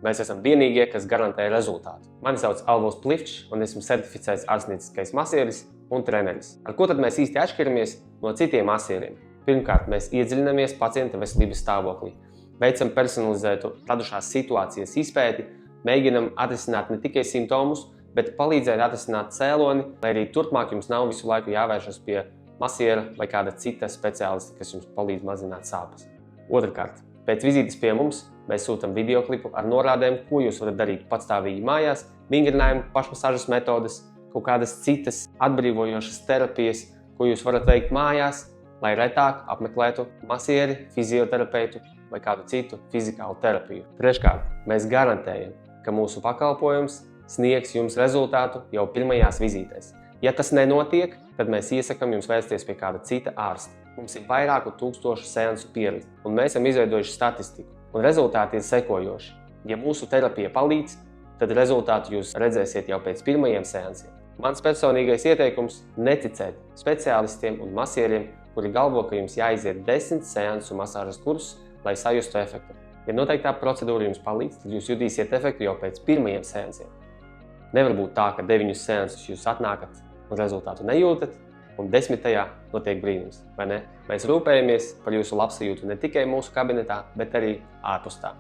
Mēs esam vienīgie, kas garantē rezultātu. Mani sauc Alvos Plifčs un esmu certificēts ārstnieciskais masieris un treneris. Ar ko tad mēs īsti atšķiramies no citiem masieriem? Pirmkārt, mēs iedziļinamies pacienta veselības stāvoklī, veicam personalizētu radušās situācijas izpēti, mēģinam atrisināt ne tikai simptomus, bet palīdzēt atrisināt cēloni, lai arī turpmāk jums nav visu laiku jāvēršas pie masiera vai kāda cita speciālista, kas jums palīdz mazināt sāpes. Otrkārt, pēc vizītes pie mums mēs sūtam videoklipu ar norādēm, ko jūs varat darīt patstāvīgi mājās, vingrinājumu, pašmasāžas metodes, kaut kādas citas atbrīvojošas terapijas, ko jūs varat veikt mājās, lai retāk apmeklētu masieri, fizioterapeitu vai kādu citu fizikālu terapiju. Treškārt, mēs garantējam, ka mūsu pakalpojums sniegs jums rezultātu jau pirmajās vizītēs. Ja tas nenotiek, tad mēs iesakam jums vērsties pie kāda cita ārsta. Mums ir vairāku tūkstošu seansu pieredze, un mēs esam izveidojuši statistiku, un rezultāti ir sekojoši. Ja mūsu terapija palīdz, tad rezultātu jūs redzēsiet jau pēc pirmajiem seansiem. Mans personīgais ieteikums – neticēt speciālistiem un masieriem, kuri galvo, ka jums jāiziet 10 seansu masāžas kursus, lai sajustu efektu. Ja noteiktā procedūra jums palīdz, tad jūs jutīsiet efektu jau pēc pirmajiem seansiem. Nevar būt tā, ka 9 seansus jūs atnākat un rezultātu nejūtat, un 10. notiek brīnums, vai ne? Mēs rūpējamies par jūsu labsajūtu ne tikai mūsu kabinetā, bet arī ārpus tā.